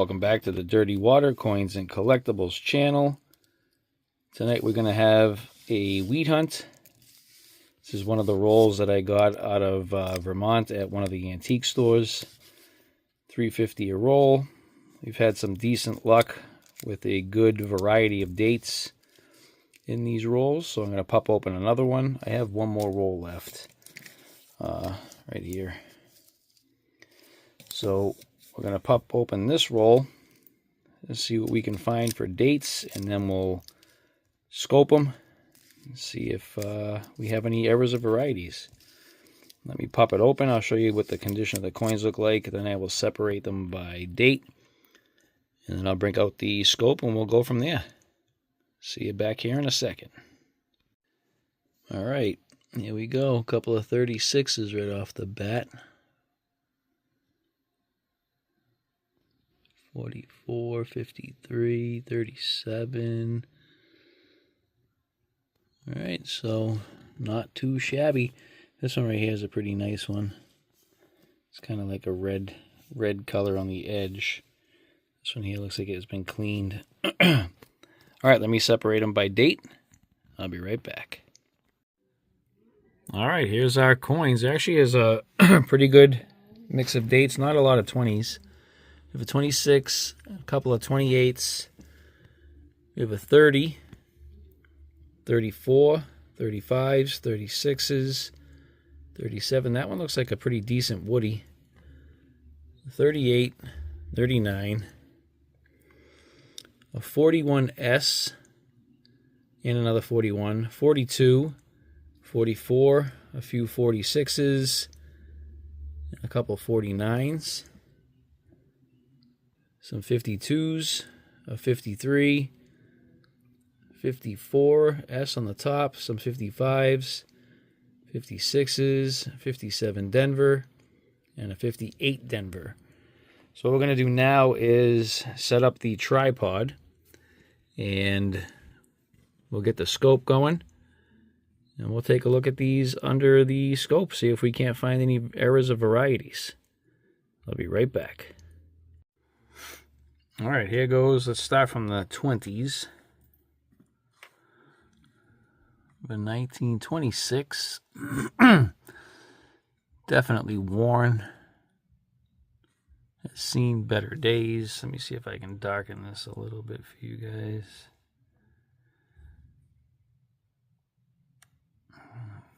Welcome back to the Dirty Water Coins and Collectibles channel. Tonight we're going to have a wheat hunt. This is one of the rolls that I got out of Vermont at one of the antique stores. $3.50 a roll. We've had some decent luck with a good variety of dates in these rolls, so I'm going to pop open another one. I have one more roll left right here. So we're going to pop open this roll and see what we can find for dates, and then we'll scope them and see if we have any errors or varieties. Let me pop it open. I'll show you what the condition of the coins look like. Then I will separate them by date. And then I'll bring out the scope and we'll go from there. See you back here in a second. Alright, here we go. A couple of 36s right off the bat. 44, 53, 37. Alright, so not too shabby. This one right here is a pretty nice one. It's kind of like a red color on the edge. This one here looks like it's been cleaned. Alright, let me separate them by date. I'll be right back. Alright, here's our coins. There actually is a pretty good mix of dates. Not a lot of 20s. We have a 26, a couple of 28s. We have a 30, 34, 35s, 36s, 37. That one looks like a pretty decent woody. 38, 39, a 41S, and another 41, 42, 44, a few 46s, and a couple 49s. Some 52s, a 53, 54, S on the top, some 55s, 56s, 57 Denver, and a 58 Denver. So what we're going to do now is set up the tripod, and we'll get the scope going, and we'll take a look at these under the scope, see if we can't find any errors or varieties. I'll be right back. All right, here goes. Let's start from the 20s. The 1926. Definitely worn. Has seen better days. Let me see if I can darken this a little bit for you guys.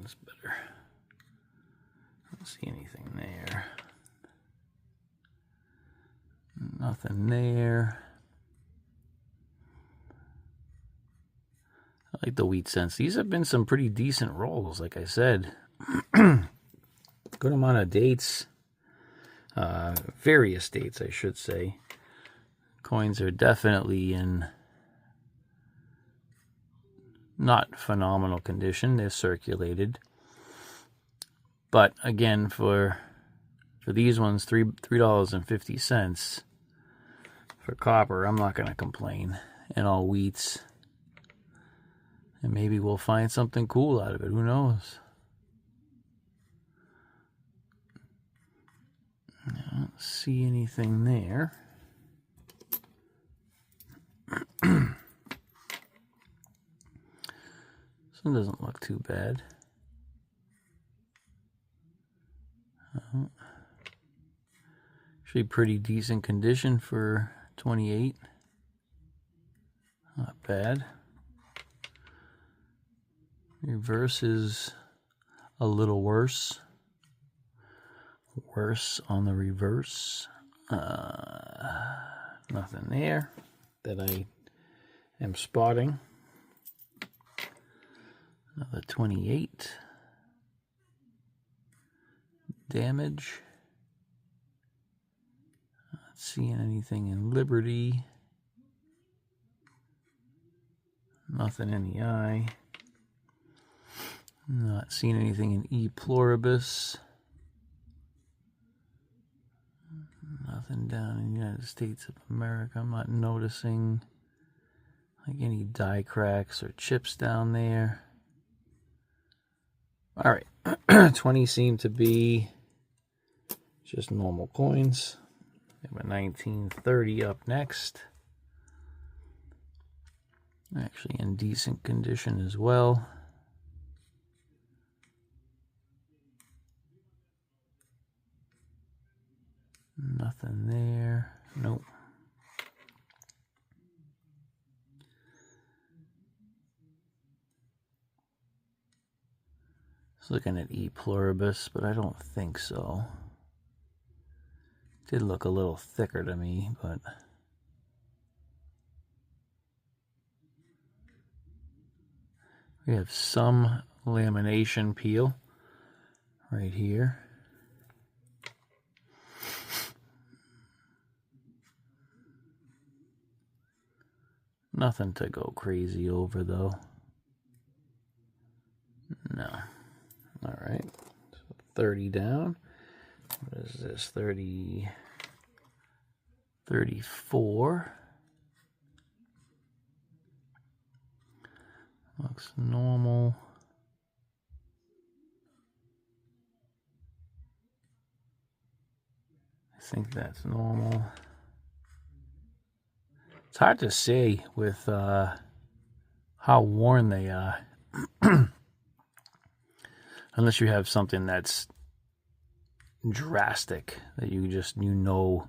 That's better. I don't see anything there. Nothing there. I like the wheat cents. These have been some pretty decent rolls, like I said. Good amount of dates. Various dates, I should say. Coins are definitely in not phenomenal condition. They're circulated. But again, for these ones, $3.50 for copper, I'm not going to complain. And all wheats. And maybe we'll find something cool out of it. Who knows? I don't see anything there. This one doesn't look too bad. Actually pretty decent condition for 28. Not bad. Reverse is a little worse. Worse on the reverse. Nothing there that I am spotting. Another 28. Damage. Not seeing anything in Liberty. Nothing in the eye. Not seeing anything in E pluribus. Nothing down in the United States of America. I'm not noticing like any die cracks or chips down there. All right, 20 seem to be just normal coins. We have a 1930 up next. Actually in decent condition as well. Nothing there. Nope. Just looking at E pluribus, but I don't think so. Did look a little thicker to me, but we have some lamination peel right here. Nothing to go crazy over though. No. All right. So 30 down. What is this? 30, 34. Looks normal. I think that's normal. It's hard to say with how worn they are. Unless you have something that's drastic that you know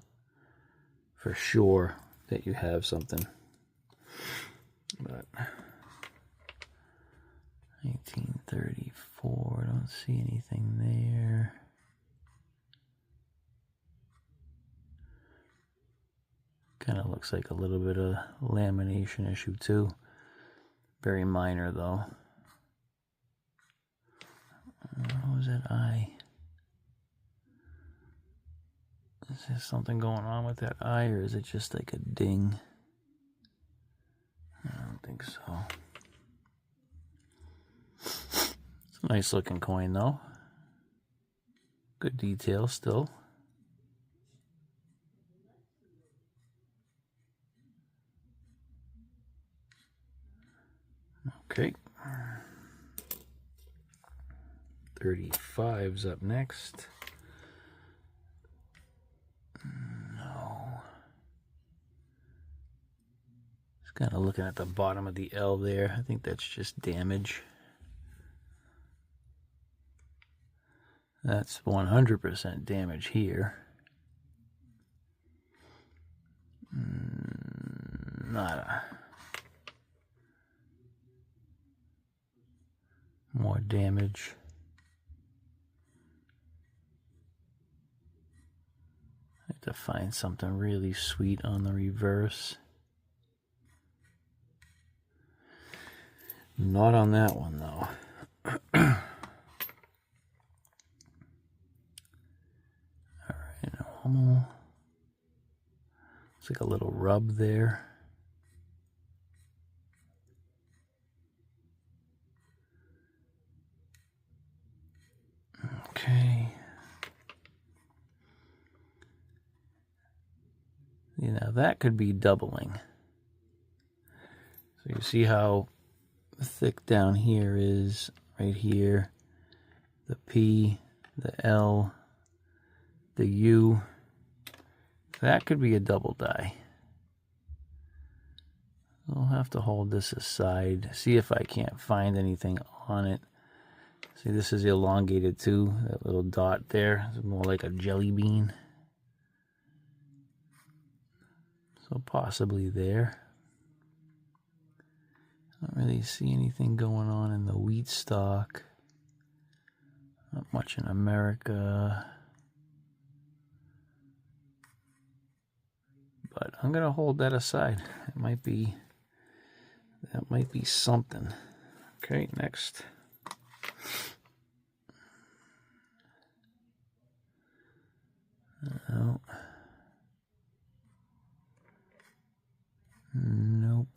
for sure that you have something. But 1934, I don't see anything there. Kind of looks like a little bit of lamination issue too. Very minor though. What was that eye? Is there something going on with that eye, or is it just like a ding? I don't think so. It's a nice looking coin though. Good detail still. Okay. 35's up next. No. Just kind of looking at the bottom of the L there. I think that's just damage. That's 100% damage here. Nada. More damage. I have to find something really sweet on the reverse. Not on that one though. Alright, normal. It's like a little rub there. Okay. You know, that could be doubling. So you see how thick down here is, right here. The P, the L, the U. That could be a double die. I'll have to hold this aside, see if I can't find anything on it. See, this is elongated too. That little dot there is more like a jelly bean. So possibly there. I don't really see anything going on in the wheat stock. Not much in America. But I'm gonna hold that aside. That might be something. Okay, next. No. Nope.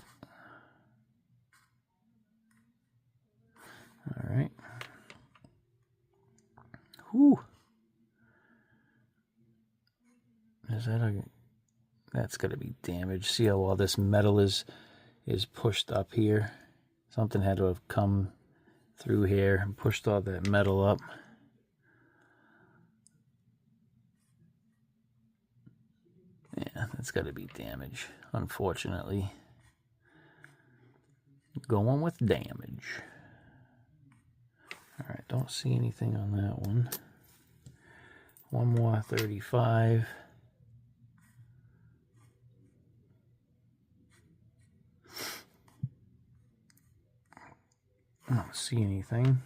All right. Whew. Is that a... That's got to be damaged. See how all this metal is pushed up here? Something had to have come through here and pushed all that metal up. That's got to be damage, unfortunately. Going with damage. All right, don't see anything on that one. One more 35. I don't see anything.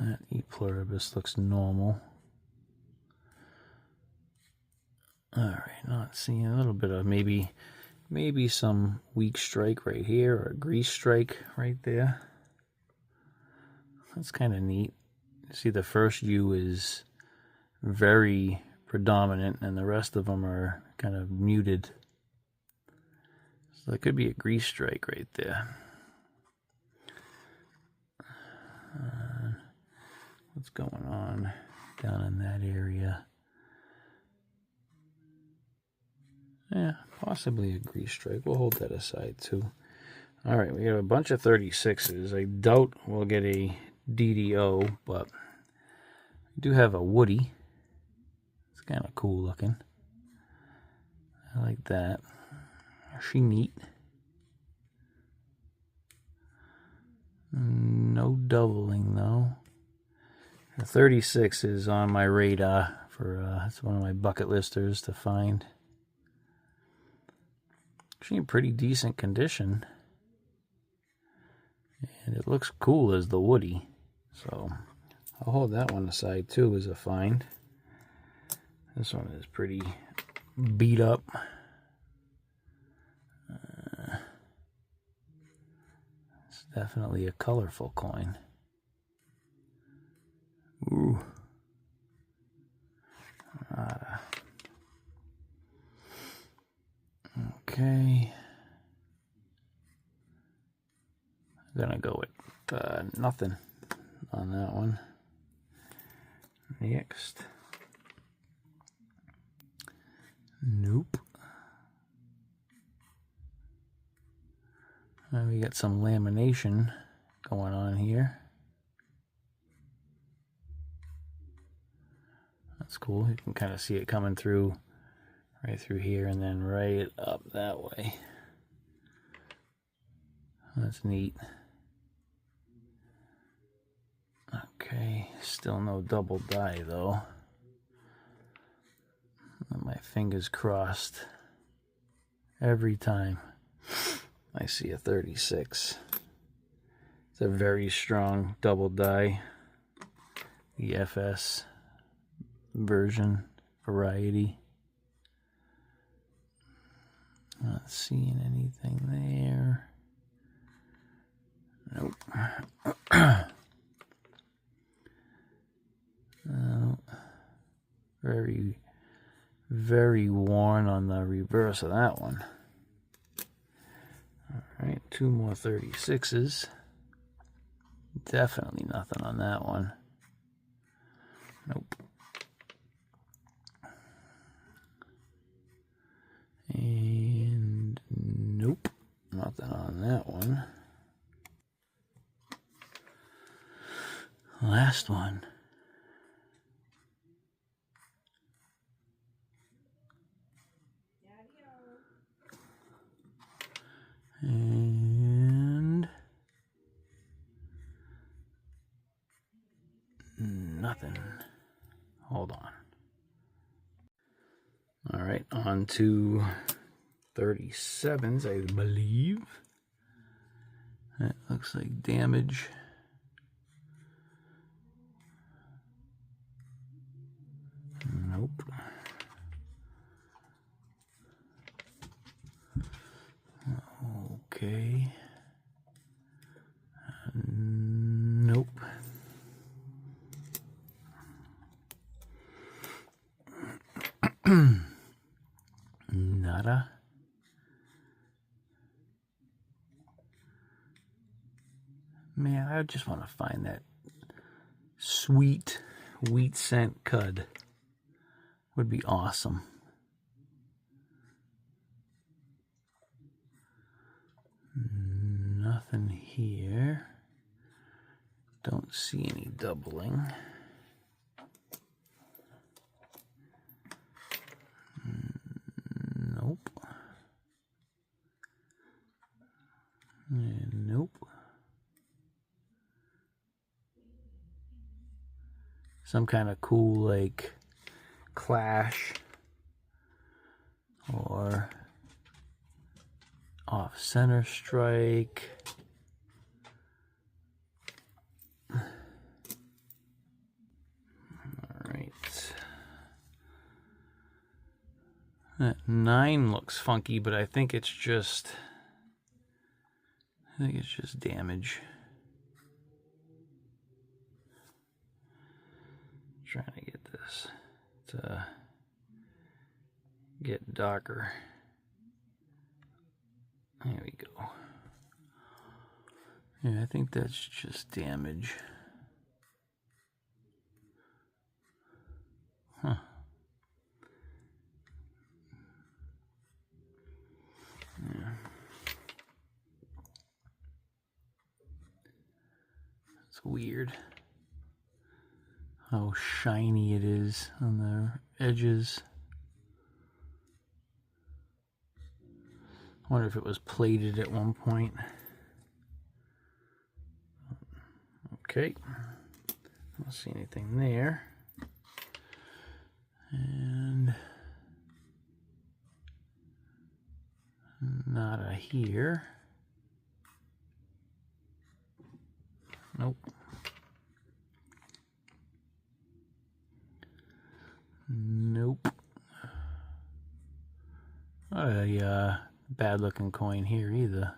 That E pluribus looks normal. All right, not seeing a little bit of maybe some weak strike right here or a grease strike right there. That's kind of neat. See, the first U is very predominant and the rest of them are kind of muted. So that could be a grease strike right there. What's going on down in that area? Yeah, possibly a grease strike. We'll hold that aside too. All right, we got a bunch of 36s. I doubt we'll get a DDO, but we do have a Woody. It's kind of cool looking. I like that. Is she neat? No doubling though. The 36 is on my radar for it's one of my bucket listers to find. Actually in pretty decent condition. And it looks cool as the Woody. So I'll hold that one aside too as a find. This one is pretty beat up. It's definitely a colorful coin. Ooh. Okay. I'm gonna go with nothing on that one. Next. Nope. And we got some lamination going on here. That's cool. You can kind of see it coming through right through here and then right up that way. That's neat. Okay, still no double die though. My fingers crossed every time I see a 36. It's a very strong double die. The FS version variety. Not seeing anything there. Nope. Very, very worn on the reverse of that one. Alright, two more 36s. Definitely nothing on that one. Nope. And nope, nothing on that one. Last one. And nothing. Hold on. All right, on to 37s, I believe. That looks like damage. Nope. Okay. Nope. Nada. Man, I just want to find that sweet wheat scent cud. Would be awesome. Nothing here. Don't see any doubling. And nope. Some kind of cool, like, clash or off-center strike. All right. That 9 looks funky, but I think it's just damage. Trying to get this to get darker. There we go. Yeah, I think that's just damage. Huh. Yeah. It's weird how shiny it is on the edges. I wonder if it was plated at one point. Okay, I don't see anything there. And nada here. Nope. Nope. Not a bad looking coin here either.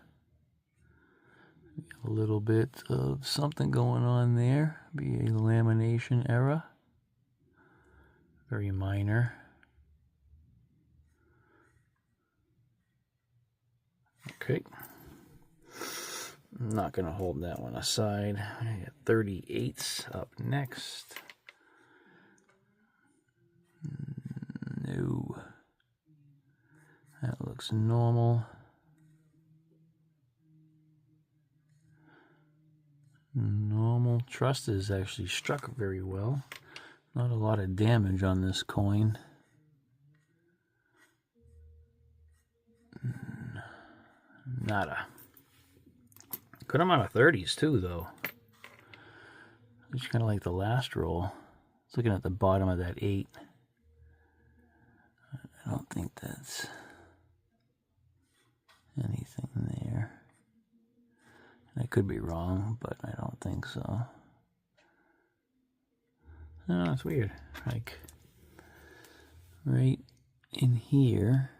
A little bit of something going on there. Be a lamination error. Very minor. Okay. I'm not going to hold that one aside. I got 38s up next. No. That looks normal. Normal. Trust is actually struck very well. Not a lot of damage on this coin. Nada. Good amount of 30s too, though. It's kind of like the last roll. I was looking at the bottom of that 8. I don't think that's anything there. I could be wrong, but I don't think so. No, it's weird. Like, right in here,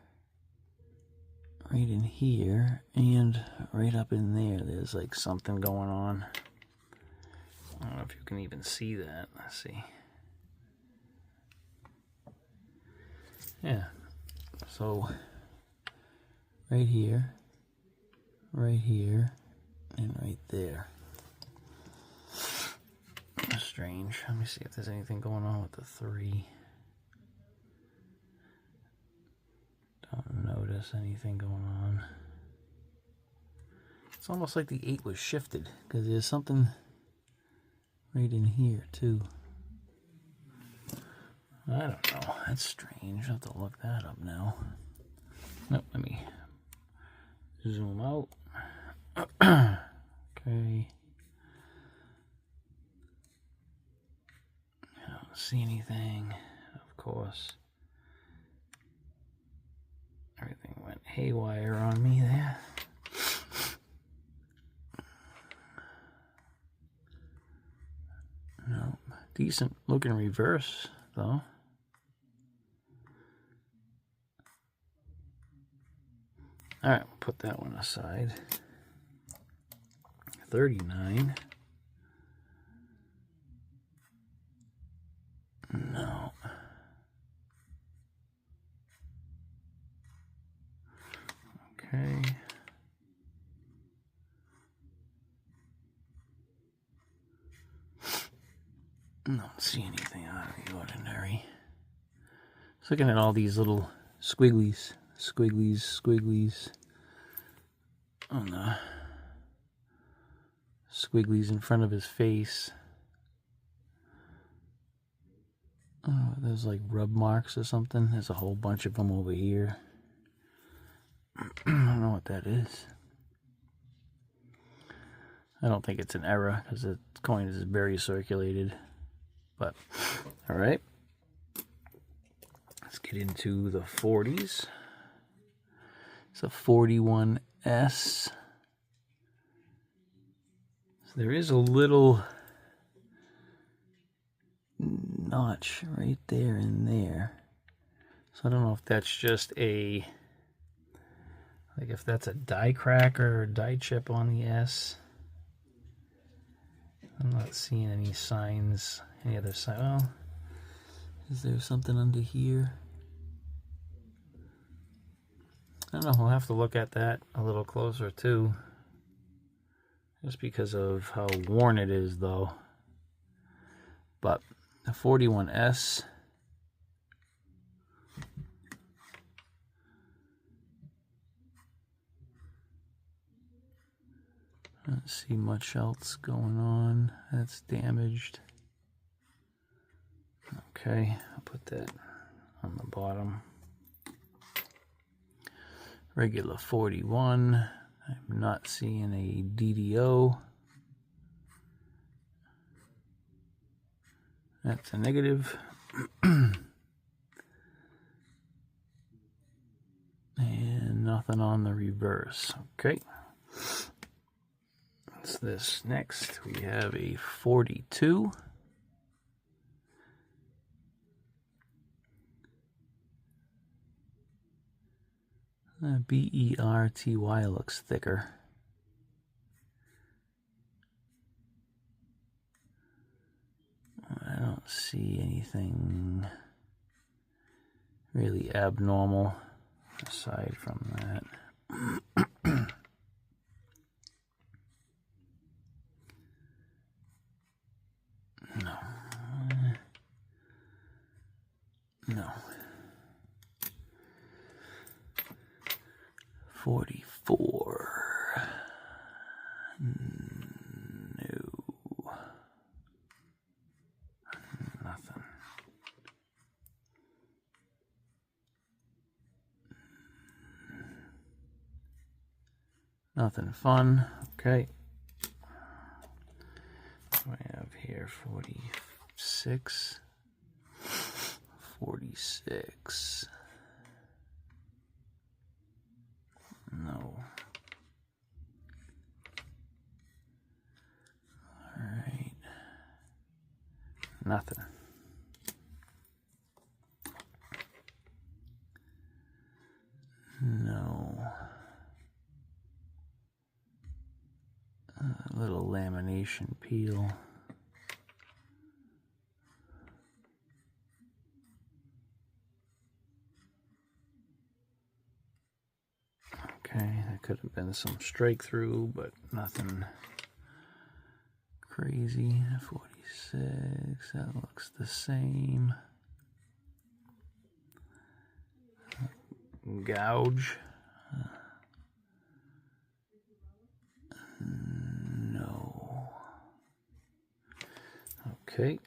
and right up in there, there's like something going on. I don't know if you can even see that. Let's see. Yeah. So, right here, and right there. Strange. Let me see if there's anything going on with the 3. Don't notice anything going on. It's almost like the 8 was shifted, because there's something right in here too. I don't know. That's strange. I'll have to look that up now. Nope, let me zoom out. Okay. I don't see anything, of course. Everything went haywire on me there. No, decent looking reverse though. All right, we'll put that one aside. 39. No. Okay. Don't see anything out of the ordinary. Just looking at all these little squigglies on the squigglies in front of his face. Oh, there's like rub marks or something. There's a whole bunch of them over here. I don't know what that is. I don't think it's an error because the coin is very circulated. But, all right. Let's get into the 40s. It's a 41S. So there is a little notch right there and there. So I don't know if that's just a, like if that's a die cracker or die chip on the S. I'm not seeing any signs, any other sign. Well, is there something under here? I don't know, we'll have to look at that a little closer too. Just because of how worn it is though. But the 41S. I don't see much else going on. That's damaged. Okay, I'll put that on the bottom. Regular 41. I'm not seeing a DDO. That's a negative. And nothing on the reverse. Okay. What's this? Next, we have a 42. BERTY looks thicker. I don't see anything really abnormal aside from that. No. No. 44. No. Nothing. Nothing fun. Okay. What do I have here? 46. 46. No. All right. Nothing. No. A little lamination peel. Okay, there could have been some strike through, but nothing crazy. 46, that looks the same. Gouge. No. Okay.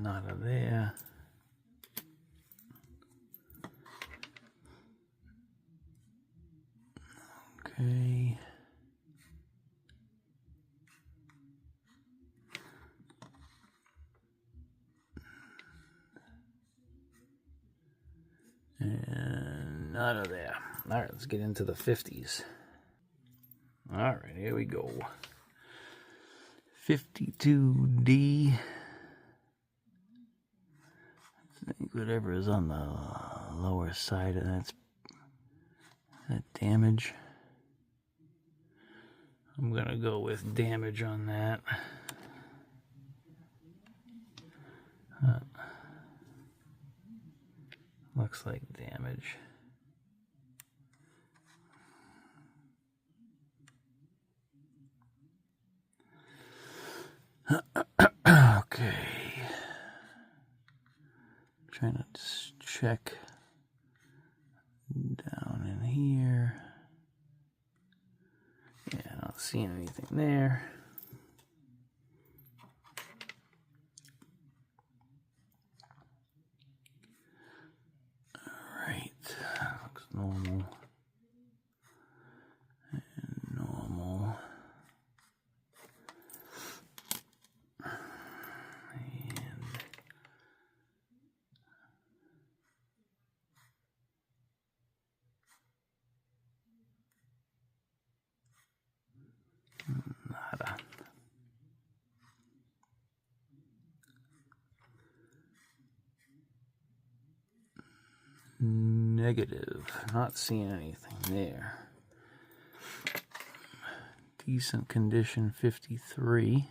Not of there. Okay. And not of there. All right, let's get into the 50s. All right, here we go. 52D. I think whatever is on the lower side of that damage. I'm gonna go with damage on that. Looks like damage. Okay. Trying to just check seeing anything there. All right, looks normal. And normal. Nada. Negative. Not seeing anything there. Decent condition 53.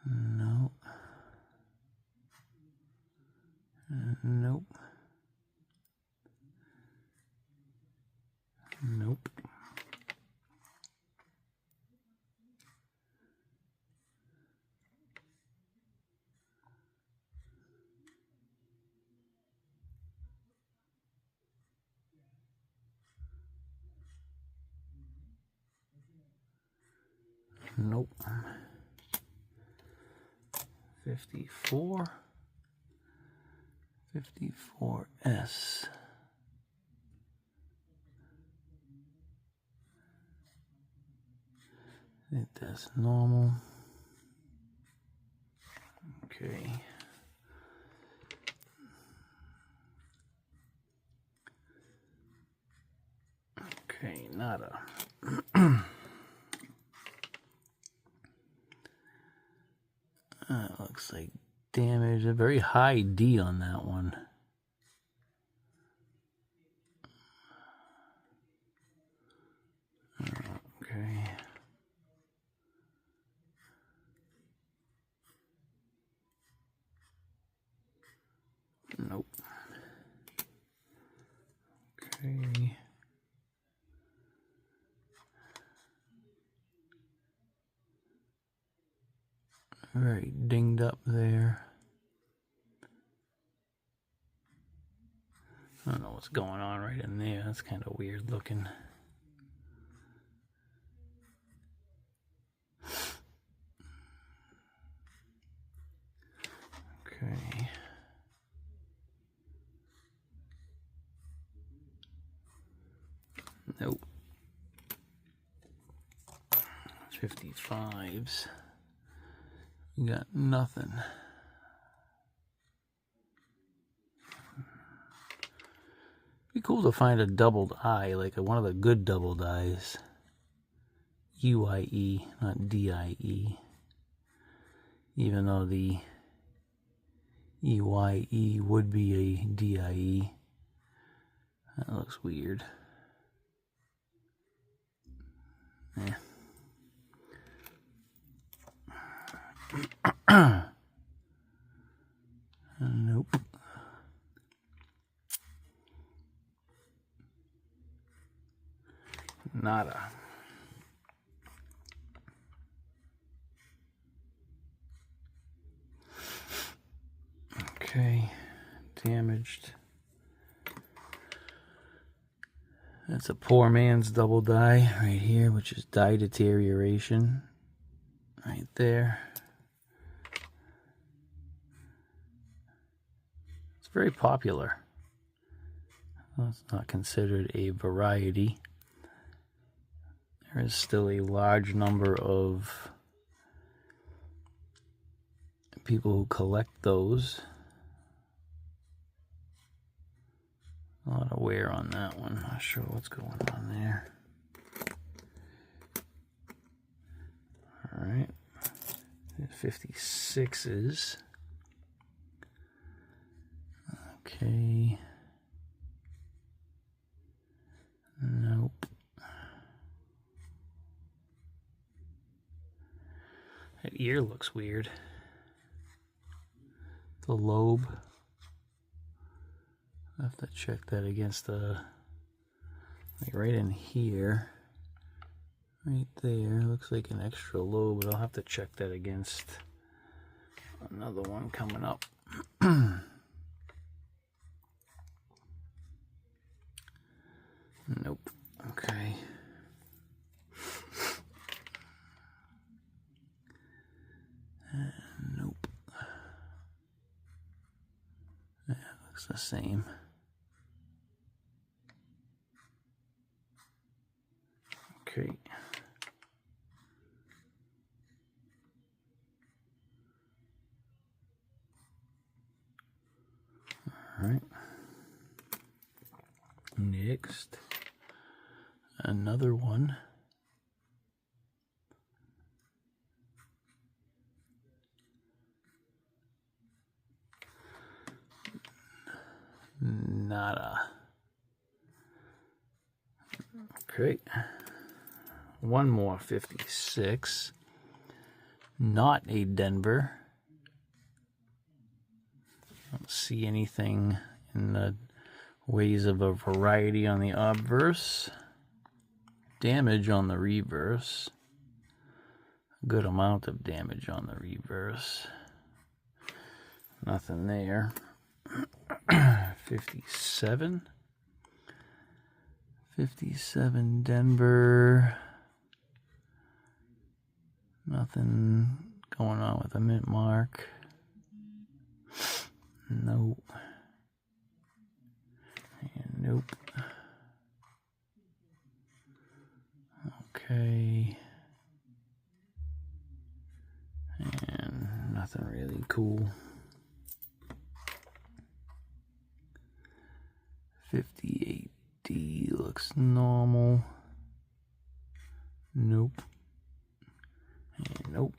Nope. Nope. Nope. Nope. 54. 54S. I think that's normal. Okay. Okay, nada. Looks like damage. A very high D on that one. Okay. Nope. Okay. Very dinged up there. I don't know what's going on right in there. That's kind of weird looking. Okay. Nope. 55s. We got nothing. Be cool to find a doubled I, like one of the good doubled I's. UIE, not DIE. Even though the EYE would be a DIE. That looks weird. Nope. Nada. Okay, damaged. That's a poor man's double die right here, which is die deterioration. Right there. It's very popular. Well, it's not considered a variety. There is still a large number of people who collect those. A lot of wear on that one. Not sure what's going on there. All right. 56s. Okay. Nope. That ear looks weird. The lobe. I have to check that against the, like right in here. Right there. Looks like an extra lobe, but I'll have to check that against another one coming up. Nope. Okay. Nope. Yeah, looks the same. Okay. All right. Next, another one. Nada. Okay. One more 56. Not a Denver. Don't see anything in the ways of a variety on the obverse. Damage on the reverse. A good amount of damage on the reverse. Nothing there. 57. 57 Denver. Nothing going on with a mint mark. Nope. And nope. Okay. And nothing really cool. 58D looks normal. Nope. And nope.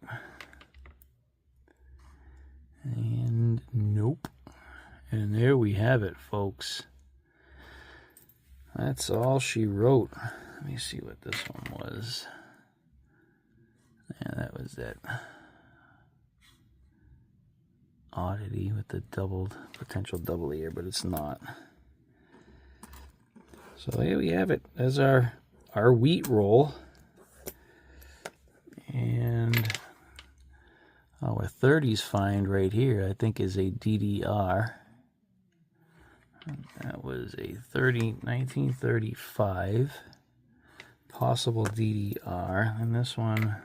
And nope. And there we have it, folks. That's all she wrote. Let me see what this one was. Yeah, that was that oddity with the potential double ear, but it's not. So there we have it. There's our wheat roll. And our 30s find right here, I think, is a DDR. That was a 1935 possible DDR. And this one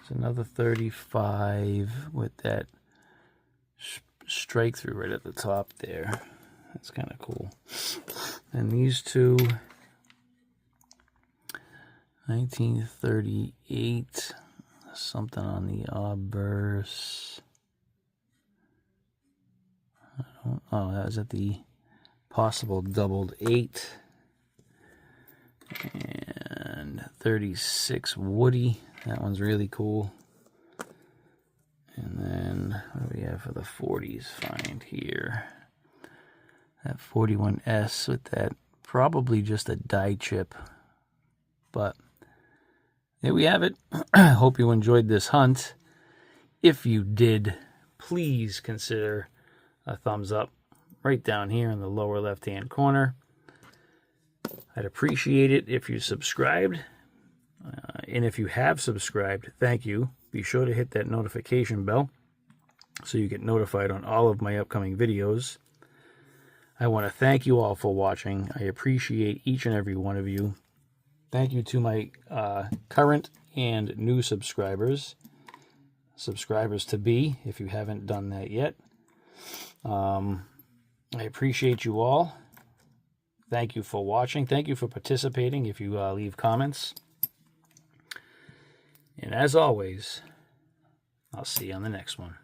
is another 35 with that strike through right at the top there. That's kind of cool. And these two, 1938, something on the obverse. Oh, that was at the possible doubled 8. And 36 Woody. That one's really cool. And then what do we have for the 40s find here? That 41S with that probably just a die chip. But there we have it. I hope you enjoyed this hunt. If you did, please consider a thumbs up right down here in the lower left-hand corner. I'd appreciate it if you subscribed. And if you have subscribed, thank you. Be sure to hit that notification bell so you get notified on all of my upcoming videos. I want to thank you all for watching. I appreciate each and every one of you. Thank you to my current and new subscribers. Subscribers to be, if you haven't done that yet. I appreciate you all. Thank you for watching. Thank you for participating if you leave comments. And as always, I'll see you on the next one.